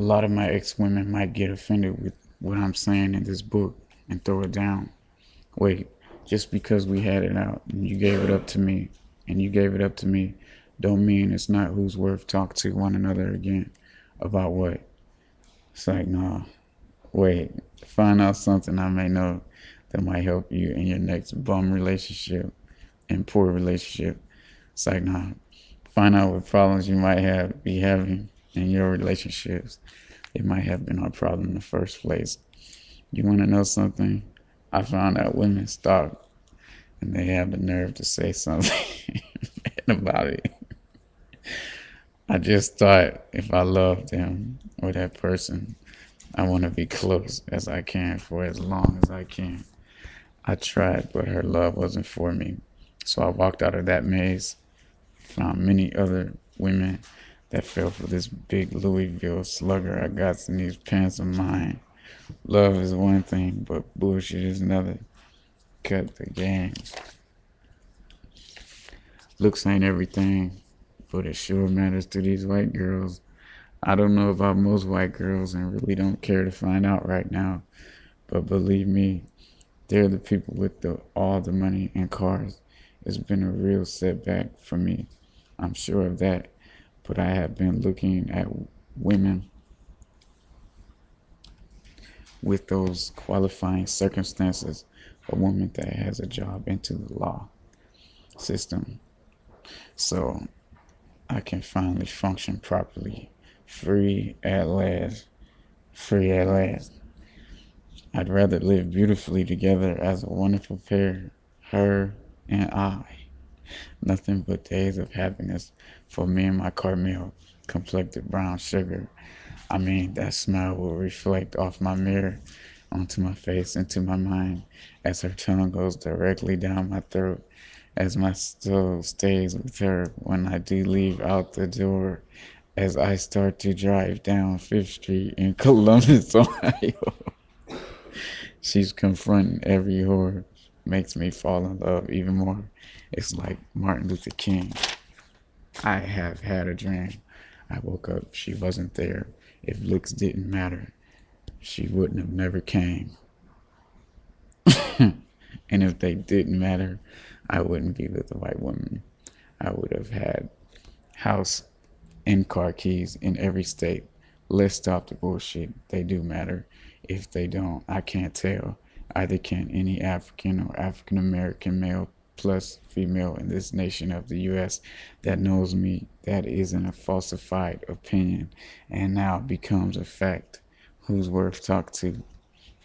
A lot of my ex-women might get offended with what I'm saying in this book and throw it down. Wait, just because we had it out and you gave it up to me and you gave it up to me don't mean it's not who's worth talk to one another again. About what? It's like, nah, wait, find out something I may know that might help you in your next bum relationship and poor relationship. It's like, nah, find out what problems you might be having in your relationships. It might have been our problem in the first place. You want to know something? I found out women stalk and they have the nerve to say something bad about it. I just thought if I love them or that person, I want to be close as I can for as long as I can. I tried, but her love wasn't for me. So I walked out of that maze, found many other women that fell for this big Louisville slugger I got in these pants of mine. Love is one thing, but bullshit is another. Cut the games. Looks ain't everything, but it sure matters to these white girls. I don't know about most white girls and really don't care to find out right now, but believe me, they're the people with all the money and cars. It's been a real setback for me. I'm sure of that, but I have been looking at women with those qualifying circumstances, a woman that has a job into the law system, so I can finally function properly, free at last, free at last. I'd rather live beautifully together as a wonderful pair, her and I. Nothing but days of happiness for me and my caramel complected brown sugar. I mean, that smile will reflect off my mirror onto my face, into my mind, as her tongue goes directly down my throat, as my soul stays with her when I do leave out the door, as I start to drive down Fifth Street in Columbus, Ohio. She's confronting every horror, makes me fall in love even more. It's like Martin Luther King. I have had a dream. I woke up, she wasn't there. If looks didn't matter, she wouldn't have never came. And if they didn't matter, I wouldn't be with a white woman. I would have had house and car keys in every state. Let's stop the bullshit. They do matter. If they don't, I can't tell. Either can any African or African American male plus female in this nation of the US that knows me. That isn't a falsified opinion and now becomes a fact. Who's worth talk to?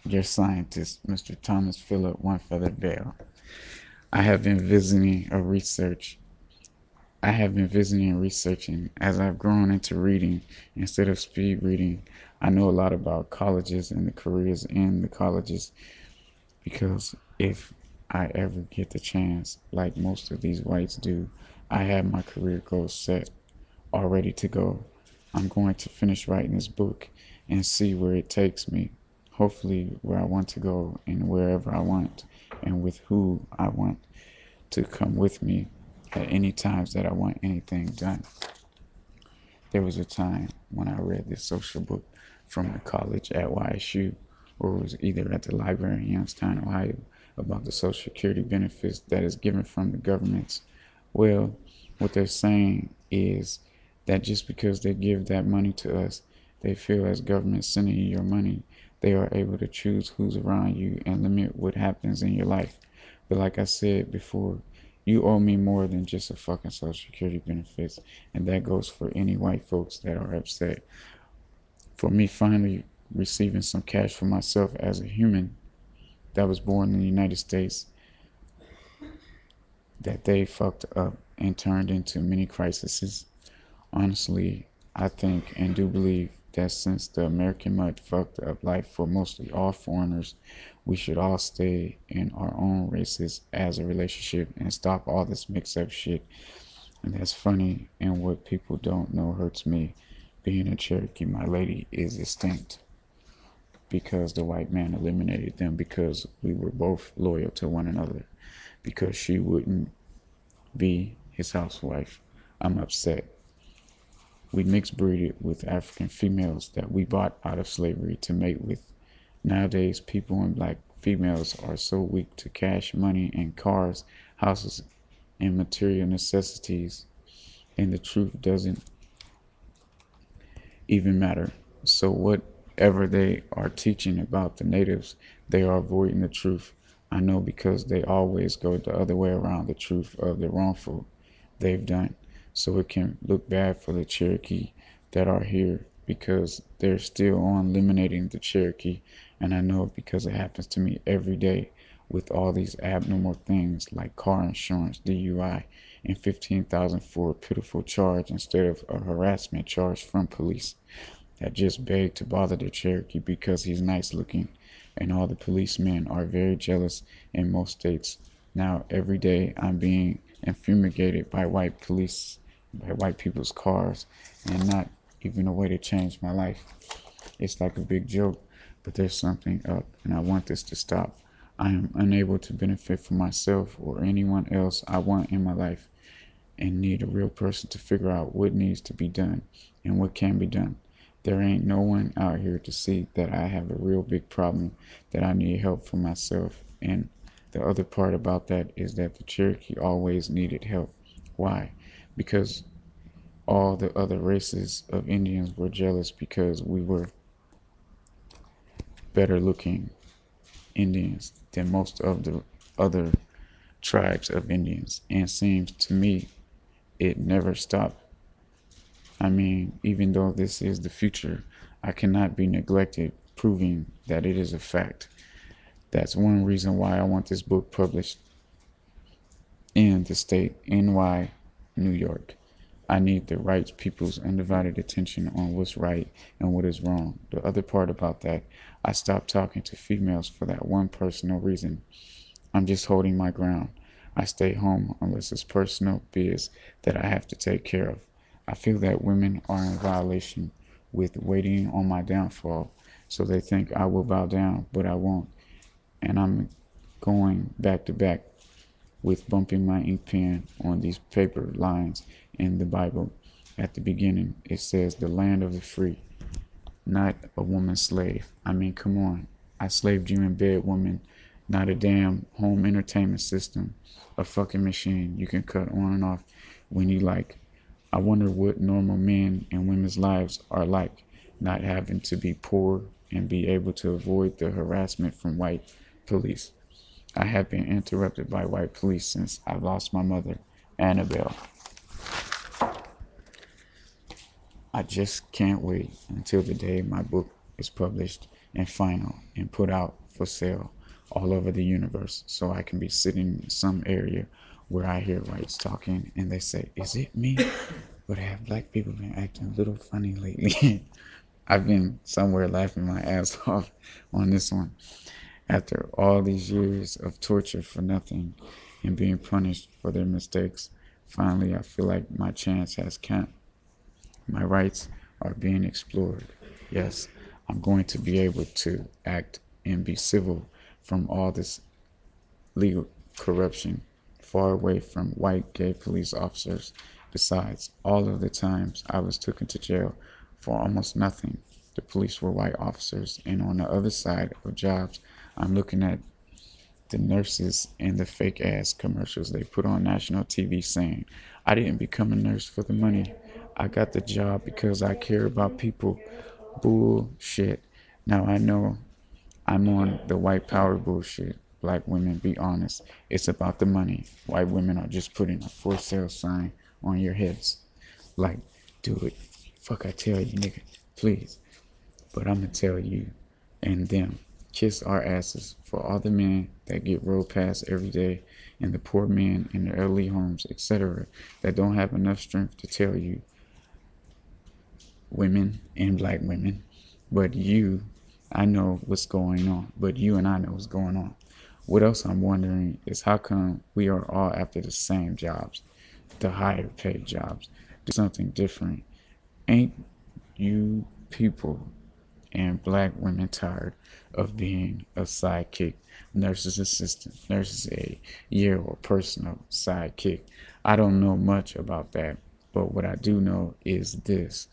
Your scientist, Mr. Thomas Philip One Feather Bell. I have been visiting a research I have been visiting and researching as I've grown into reading instead of speed reading. I know a lot about colleges and the careers in the colleges because if I ever get the chance, like most of these whites do, I have my career goals set, all ready to go. I'm going to finish writing this book and see where it takes me. Hopefully, where I want to go and wherever I want, and with who I want to come with me at any times that I want anything done. There was a time when I read this social book from the college at YSU, or it was either at the library in Youngstown, Ohio, about the Social Security benefits that is given from the governments. Well, what they're saying is that just because they give that money to us, they feel as government sending you your money, they are able to choose who's around you and limit what happens in your life. But like I said before, you owe me more than just a fucking Social Security benefits, and that goes for any white folks that are upset. For me finally receiving some cash for myself as a human that was born in the United States that they fucked up and turned into many crises. Honestly, I think and do believe that since the American mud fucked up life for mostly all foreigners, we should all stay in our own races as a relationship and stop all this mix up shit. And that's funny, and what people don't know hurts me. Being a Cherokee, my lady is extinct because the white man eliminated them because we were both loyal to one another because she wouldn't be his housewife. I'm upset. We mixed breeded with African females that we bought out of slavery to mate with. Nowadays, people and black females are so weak to cash money and cars, houses, and material necessities, and the truth doesn't even matter. So, whatever they are teaching about the natives, they are avoiding the truth. I know because they always go the other way around the truth of the wrongful they've done. So, it can look bad for the Cherokee that are here because they're still on eliminating the Cherokee. And I know because it happens to me every day with all these abnormal things like car insurance, DUI, and 15,000 for a pitiful charge instead of a harassment charge from police that just beg to bother the Cherokee because he's nice looking. And all the policemen are very jealous in most states. Now, every day I'm being fumigated by white police, by white people's cars, and not even a way to change my life. It's like a big joke, but there's something up, and I want this to stop. I am unable to benefit for myself or anyone else I want in my life and need a real person to figure out what needs to be done and what can be done. There ain't no one out here to see that I have a real big problem that I need help for myself. And the other part about that is that the Cherokee always needed help. Why? Because all the other races of Indians were jealous because we were better looking Indians than most of the other tribes of Indians. And seems to me it never stopped. I mean, even though this is the future, I cannot be neglected proving that it is a fact. That's one reason why I want this book published in the state NY, New York. I need the right people's undivided attention on what's right and what is wrong. The other part about that, I stopped talking to females for that one personal reason. I'm just holding my ground. I stay home unless it's personal biz that I have to take care of. I feel that women are in violation with waiting on my downfall, so they think I will bow down, but I won't. And I'm going back to back with bumping my ink pen on these paper lines in the Bible. At the beginning, it says, the land of the free, not a woman slave. I mean, come on. I slaved you in bed, woman, not a damn home entertainment system, a fucking machine you can cut on and off when you like. I wonder what normal men and women's lives are like, not having to be poor and be able to avoid the harassment from white police. I have been interrupted by white police since I lost my mother, Annabelle. I just can't wait until the day my book is published and final and put out for sale all over the universe so I can be sitting in some area where I hear whites talking and they say, is it me? But have black people been acting a little funny lately? I've been somewhere laughing my ass off on this one. After all these years of torture for nothing and being punished for their mistakes, finally I feel like my chance has come. My rights are being explored. Yes, I'm going to be able to act and be civil from all this legal corruption, far away from white gay police officers. Besides, all of the times I was taken to jail for almost nothing, the police were white officers. And on the other side of jobs, I'm looking at the nurses and the fake ass commercials they put on national TV saying, I didn't become a nurse for the money. I got the job because I care about people. Bullshit. Now I know I'm on the white power bullshit. Black women, be honest. It's about the money. White women are just putting a for sale sign on your heads. Like, do it. Fuck, I tell you, nigga. Please. But I'm gonna tell you and them. Kiss our asses for all the men that get rolled past every day and the poor men in the elderly homes, etc., that don't have enough strength to tell you, women and black women, but you, I know what's going on, but you and I know what's going on. What else I'm wondering is how come we are all after the same jobs, the higher paid jobs, do something different. Ain't you people and black women tired of being a sidekick, nurse's assistant, nurse's aide, or personal sidekick? I don't know much about that, But what I do know is this: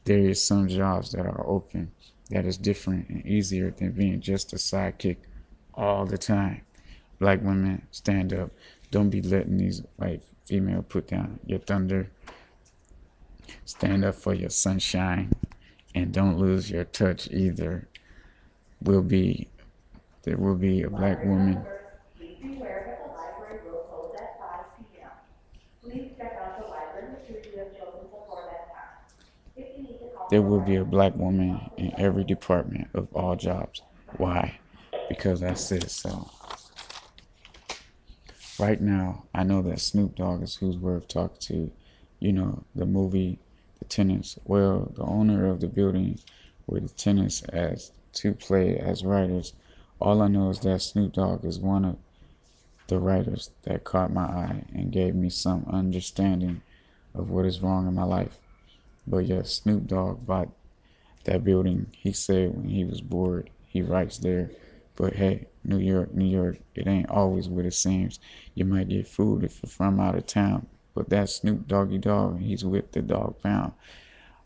there is some jobs that are open that is different and easier than being just a sidekick all the time. Black women, stand up. Don't be letting these white female put down your thunder. Stand up for your sunshine, and don't lose your touch either. Will be There will be a black woman. Please be aware that the library will close at 5 p.m. Please check out the library materials you have chosen before that time. If you need to call, there will be a black woman in every department of all jobs. Why? Because I said so. Right now, I know that Snoop Dogg is who's worth talking to. You know, the movie, the tenants. Well, the owner of the building where the tenants as to play as writers. All I know is that Snoop Dogg is one of the writers that caught my eye and gave me some understanding of what is wrong in my life. But yes, Snoop Dogg bought that building. He said when he was bored, he writes there. But hey, New York, New York, it ain't always what it seems. You might get food if you're from out of town. But that's Snoop Doggy Dogg. He's with the Dog Pound.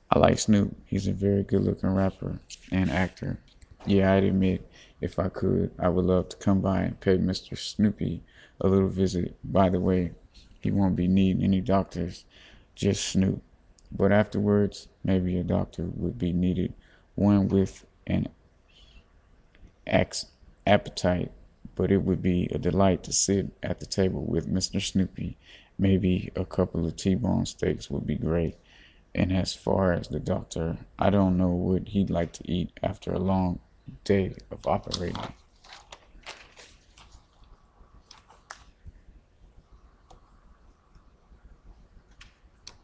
I like Snoop. He's a very good looking rapper and actor. Yeah, I'd admit, if I could, I would love to come by and pay Mr. Snoopy a little visit. By the way, he won't be needing any doctors, just Snoop. But afterwards, maybe a doctor would be needed, one with an appetite, but it would be a delight to sit at the table with Mr. Snoopy. Maybe a couple of T-bone steaks would be great. And as far as the doctor, I don't know what he'd like to eat after a long day of operating.